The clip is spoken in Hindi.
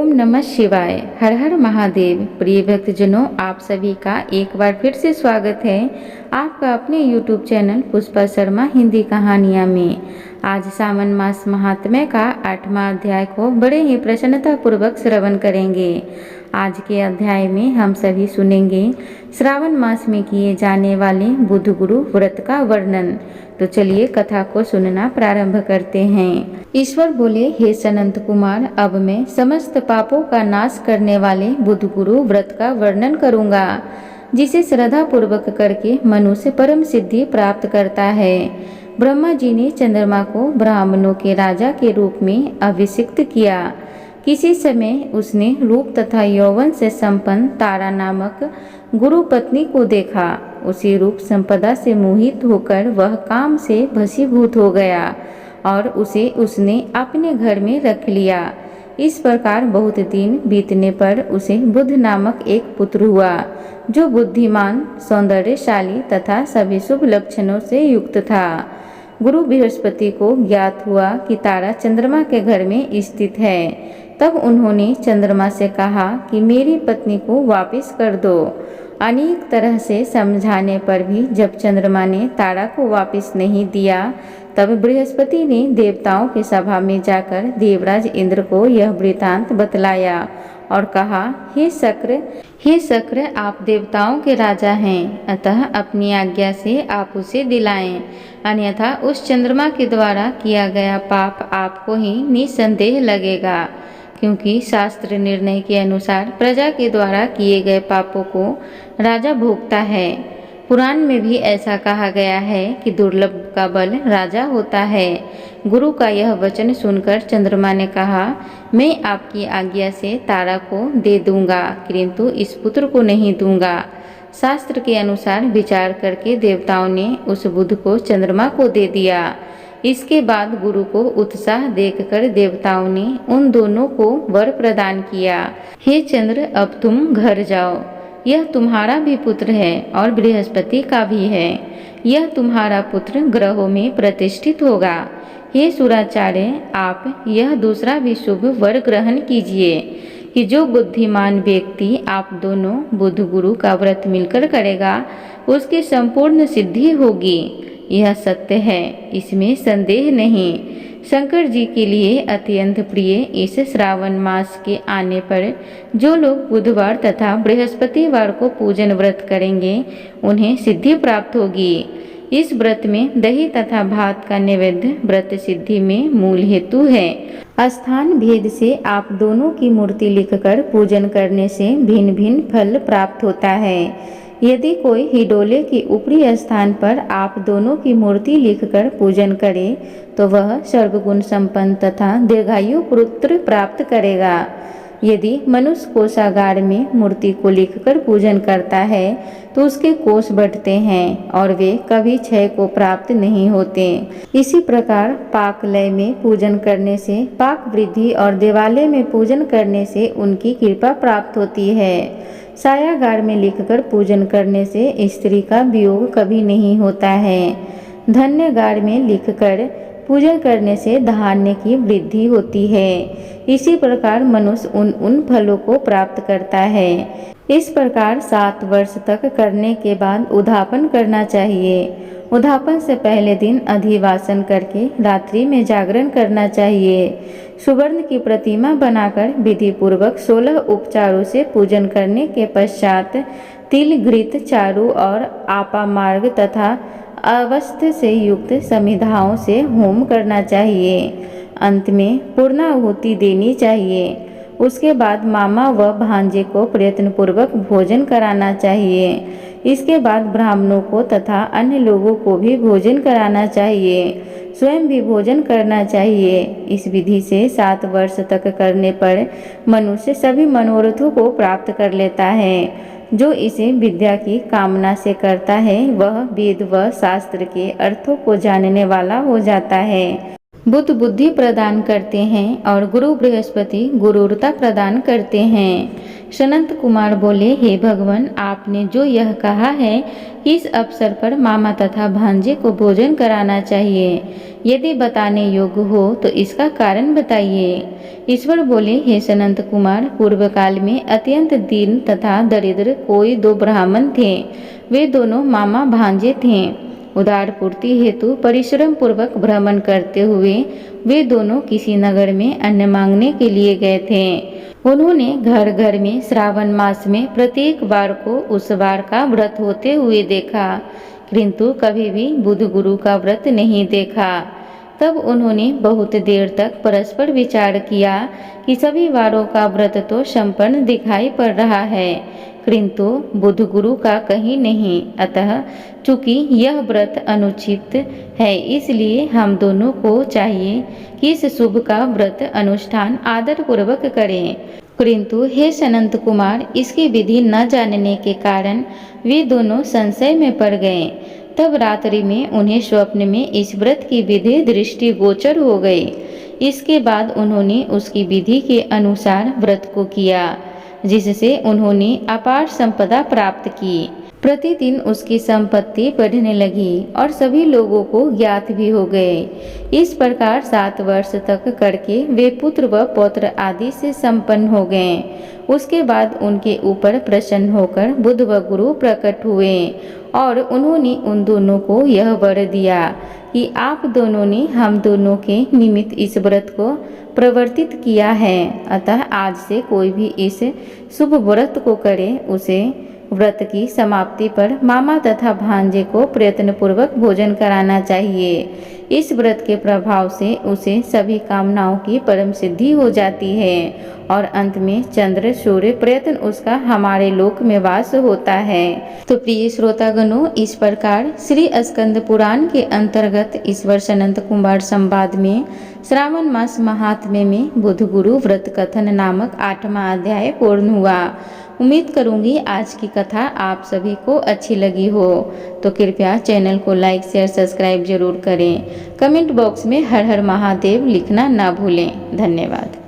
नमः शिवाय। हर हर महादेव। प्रिय भक्तजनों, आप सभी का एक बार फिर से स्वागत है आपका अपने YouTube चैनल पुष्पा शर्मा हिंदी कहानियाँ में। आज सावन मास महात्म्य का 8वां अध्याय को बड़े ही प्रसन्नता पूर्वक श्रवण करेंगे। आज के अध्याय में हम सभी सुनेंगे श्रावण मास में किए जाने वाले बुध गुरु व्रत का वर्णन। तो चलिए कथा को सुनना प्रारंभ करते हैं। ईश्वर बोले, हे सनंत कुमार, अब मैं समस्त पापों का नाश करने वाले बुध गुरु व्रत का वर्णन करूंगा, जिसे श्रद्धा पूर्वक करके मनुष्य परम सिद्धि प्राप्त करता है। ब्रह्मा जी ने चंद्रमा को ब्राह्मणों के राजा के रूप में अभिषिक्त किया। किसी समय उसने रूप तथा यौवन से संपन्न तारा नामक गुरु पत्नी को देखा। उसी रूप संपदा से मोहित होकर वह काम से भसीभूत हो गया और उसे उसने अपने घर में रख लिया। इस प्रकार बहुत दिन बीतने पर उसे बुध नामक एक पुत्र हुआ, जो बुद्धिमान, सौंदर्यशाली तथा सभी शुभ लक्षणों से युक्त था। गुरु बृहस्पति को ज्ञात हुआ कि तारा चंद्रमा के घर में स्थित है। तब उन्होंने चंद्रमा से कहा कि मेरी पत्नी को वापस कर दो। अनेक तरह से समझाने पर भी जब चंद्रमा ने तारा को वापस नहीं दिया, तब बृहस्पति ने देवताओं की सभा में जाकर देवराज इंद्र को यह वृतांत बतलाया और कहा, हे शक्र, आप देवताओं के राजा हैं, अतः अपनी आज्ञा से आप उसे दिलाएं, अन्यथा उस चंद्रमा के द्वारा किया गया पाप आपको ही निसंदेह लगेगा, क्योंकि शास्त्र निर्णय के अनुसार प्रजा के द्वारा किए गए पापों को राजा भोगता है। पुराण में भी ऐसा कहा गया है कि दुर्लभ का बल राजा होता है। गुरु का यह वचन सुनकर चंद्रमा ने कहा, मैं आपकी आज्ञा से तारा को दे दूंगा, किंतु इस पुत्र को नहीं दूंगा। शास्त्र के अनुसार विचार करके देवताओं ने उस बुध को चंद्रमा को दे दिया। इसके बाद गुरु को उत्साह देखकर देवताओं ने उन दोनों को वर प्रदान किया, हे चंद्र, अब तुम घर जाओ। यह तुम्हारा भी पुत्र है और बृहस्पति का भी है। यह तुम्हारा पुत्र ग्रहों में प्रतिष्ठित होगा। हे सुराचार्य, आप यह दूसरा भी शुभ वर ग्रहण कीजिए कि जो बुद्धिमान व्यक्ति आप दोनों बुध गुरु का व्रत मिलकर करेगा, उसकी संपूर्ण सिद्धि होगी। यह सत्य है, इसमें संदेह नहीं। शंकर जी के लिए अत्यंत प्रिय इस श्रावण मास के आने पर जो लोग बुधवार तथा बृहस्पतिवार को पूजन व्रत करेंगे, उन्हें सिद्धि प्राप्त होगी। इस व्रत में दही तथा भात का नैवेद्य व्रत सिद्धि में मूल हेतु है। स्थान भेद से आप दोनों की मूर्ति लिखकर पूजन करने से भिन्न भिन्न फल प्राप्त होता है। यदि कोई हिडोले के ऊपरी स्थान पर आप दोनों की मूर्ति लिखकर पूजन करे, तो वह सर्वगुण संपन्न तथा दीर्घायु पुत्र प्राप्त करेगा। यदि मनुष्य कोषागार में मूर्ति को लिखकर पूजन करता है, तो उसके कोष बढ़ते हैं और वे कभी क्षय को प्राप्त नहीं होते। इसी प्रकार पाकलय में पूजन करने से पाक वृद्धि और देवालय में पूजन करने से उनकी कृपा प्राप्त होती है। सायागार में लिखकर पूजन करने से स्त्री का वियोग कभी नहीं होता है। धन्यगार में लिखकर पूजन करने से धान्य की वृद्धि होती है। इसी प्रकार मनुष्य उन फलों को प्राप्त करता है। इस प्रकार 7 वर्ष तक करने के बाद उद्यापन करना चाहिए। उद्यापन से पहले दिन अधिवासन करके रात्रि में जागरण करना चाहिए। सुवर्ण की प्रतिमा बनाकर विधि पूर्वक 16 उपचारों से पूजन करने के पश्चात तिल, घृत, चारु और आपा मार्ग तथा अवस्थ से युक्त समिधाओं से होम करना चाहिए। अंत में पूर्णाहुति देनी चाहिए। उसके बाद मामा व भांजे को प्रयत्न पूर्वक भोजन कराना चाहिए। इसके बाद ब्राह्मणों को तथा अन्य लोगों को भी भोजन कराना चाहिए। स्वयं भी भोजन करना चाहिए। इस विधि से 7 वर्ष तक करने पर मनुष्य सभी मनोरथों को प्राप्त कर लेता है। जो इसे विद्या की कामना से करता है, वह वेद व शास्त्र के अर्थों को जानने वाला हो जाता है। बुध बुद्धि प्रदान करते हैं और गुरु बृहस्पति गुरुरता प्रदान करते हैं। सनत कुमार बोले, हे भगवान, आपने जो यह कहा है कि इस अवसर पर मामा तथा भांजे को भोजन कराना चाहिए, यदि बताने योग्य हो तो इसका कारण बताइए। ईश्वर बोले, हे सनत कुमार, पूर्व काल में अत्यंत दीन तथा दरिद्र कोई 2 ब्राह्मण थे। वे दोनों मामा भांजे थे। उदार पूर्ति हेतु परिश्रम पूर्वक भ्रमण करते हुए वे दोनों किसी नगर में अन्न मांगने के लिए गए थे। उन्होंने घर घर में श्रावण मास में प्रत्येक बार को उस बार का व्रत होते हुए देखा, किंतु कभी भी बुध गुरु का व्रत नहीं देखा। तब उन्होंने बहुत देर तक परस्पर विचार किया कि सभी वारों का व्रत तो संपन्न दिखाई पड़ रहा है, किंतु बुध गुरु का कहीं नहीं। अतः चूंकि यह व्रत अनुचित है, इसलिए हम दोनों को चाहिए कि इस शुभ का व्रत अनुष्ठान आदर पूर्वक करें। किंतु हे सनत कुमार, इसकी विधि न जानने के कारण वे दोनों संशय में पड़ गए। तब रात्रि में उन्हें स्वप्न में इस व्रत की विधि दृष्टिगोचर हो गई। इसके बाद उन्होंने उसकी विधि के अनुसार व्रत को किया, जिससे उन्होंने अपार संपदा प्राप्त की। प्रतिदिन उसकी संपत्ति बढ़ने लगी और सभी लोगों को ज्ञात भी हो गए। इस प्रकार 7 वर्ष तक करके वे पुत्र व पौत्र आदि से संपन्न हो गए। उसके बाद उनके ऊपर प्रसन्न होकर बुध व गुरु प्रकट हुए और उन्होंने उन दोनों को यह वर दिया कि आप दोनों ने हम दोनों के निमित्त इस व्रत को प्रवर्तित किया है। अतः आज से कोई भी इस शुभ व्रत को करे, उसे व्रत की समाप्ति पर मामा तथा भांजे को प्रयत्न पूर्वक भोजन कराना चाहिए। इस व्रत के प्रभाव से उसे सभी कामनाओं की परम सिद्धि हो जाती है और अंत में चंद्र सूर्य प्रयत्न उसका हमारे लोक में वास होता है। तो प्रिय श्रोतागणों, इस प्रकार श्री स्कंद पुराण के अंतर्गत ईश्वर सनत कुमार संवाद में श्रावण मास महात्म्य में बुध गुरु व्रत कथन नामक 8वां अध्याय पूर्ण हुआ। उम्मीद करूंगी आज की कथा आप सभी को अच्छी लगी हो, तो कृपया चैनल को लाइक शेयर सब्सक्राइब जरूर करें। कमेंट बॉक्स में हर हर महादेव लिखना ना भूलें। धन्यवाद।